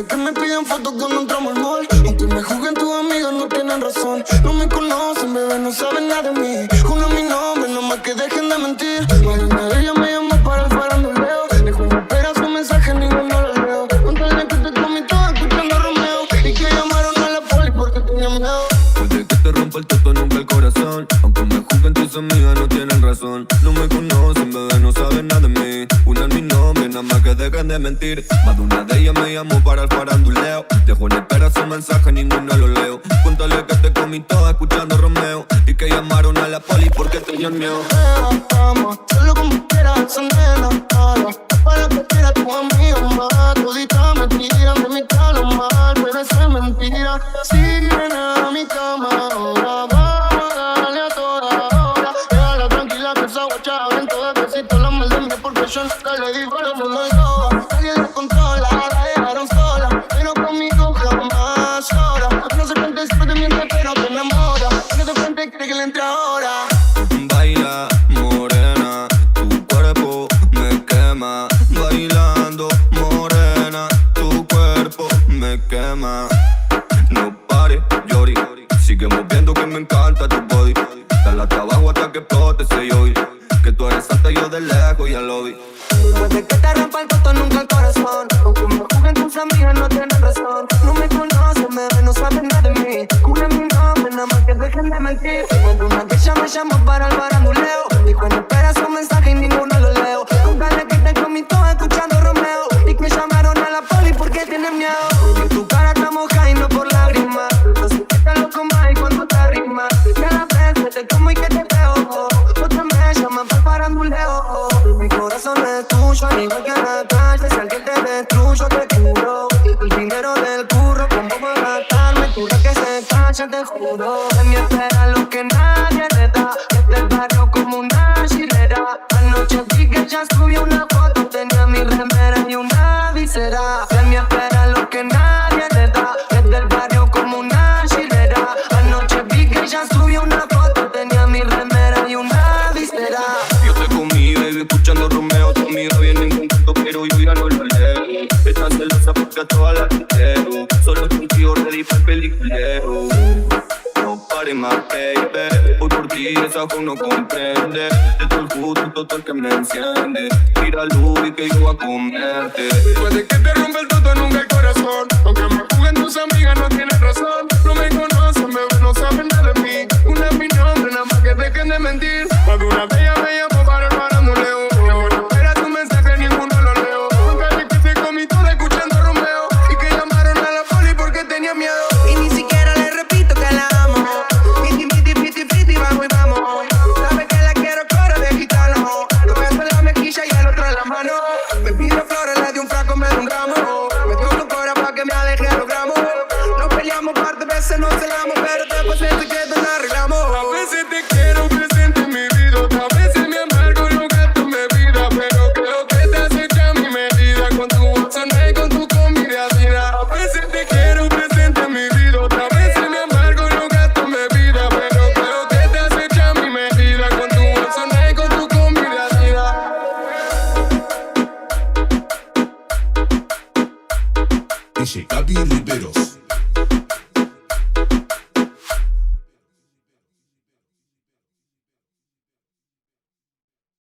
Que me piden fotos cuando entramos al mall. Aunque me juzguen tus amigas no tienen razón. No me conocen, bebé, no saben nada de mí. Juro mi nombre, no más que dejen de mentir. Una de ellas me llamó para el faranduleo. Dejó en espera su mensaje, ninguno lo leo. Contale que te comí todo escuchando a Romeo. Y que llamaron a la poli porque tenía miedo. Puede que te rompa el toto, nunca el corazón. Aunque me juzguen tus amigas no tienen razón. No me conocen, bebé, no saben nada de mí. Una es mi nombre, nada más que dejen de mentir. Más de una de ellas me llamó para el faranduleo. Dejó en espera su mensaje, ninguno lo leo. Cuéntale que te comí toda escuchando a Romeo. Y que llamaron a la poli porque tenían miedo. Vamos, solo como quieras, esa nena. Para que quiera tu amiga más. Todita me tiran de mi calo mal, pero eso es mentira. Sí, nena, a mi cama ahora. Vamos a darle a toda hora. Déjala tranquila que esa guacha abren todas besitos la mal de mí porque yo nunca le di para el mundo de todo. Nadie la controla, la dejaron sola, pero conmigo jamás llora. No se cuente siempre te miente pero te enamora. No te cuente cree que le entra ahora. Baila, morena, tu cuerpo me quema. Bailando, morena, tu cuerpo me quema. No pares, Yori, sigue moviendo que me encanta tu body. Dale hasta abajo hasta que explote ese yoy. Que tú eres alta y yo de lejos ya lo vi. Puede que te rompa el toto, nunca el corazón. Aunque me juzguen tus amigas no tienen razón. No me conocen, bebé, no saben nada de mí. Jure mi nombre, nada más que dejen de mentir. Cuando una de ellas me llamó para el faranduleo. Dijo en espera su mensaje y ninguno lo leo. Contale que te comí todo escuchando a Romeo. Y que llamaron a la poli porque tienen miedo. En tu cara está moja y no por lágrimas. Así que te lo comas y cuando te arrimas. Cada vez que te como y que te veo. Otra me llaman para el faranduleo. Mi corazón es tuyo, al igual que la calle. Si alguien te destruyo, te juro. El dinero del curro, con poco gastarme. Juro que se calla, te juro. De mi espera lo que nadie le da. Desde el barrio como una chilera. Anoche vi que ella subió una foto. Tenía mi remera y una visera. De mi espera lo que nadie le da. Desde el barrio como una chilera. Anoche vi que ella subió una foto. Tenía mi remera y una visera. Yo te comí, baby, escuchando a Romeo. Tu amiga viene en contacto, pero yo ya no lo leo. Estás celosa porque a todas las quiero. Solo contigo ready para el peliculero. No pares más, baby. Voy por ti, esa aún no comprende. De todo el puto, todo el que me enciende. Tira luz y que yo voy a comerte. Puede que te rompa el toto, nunca el corazón. Aunque me juzguen tus amigas no tienen razón. No me conocen.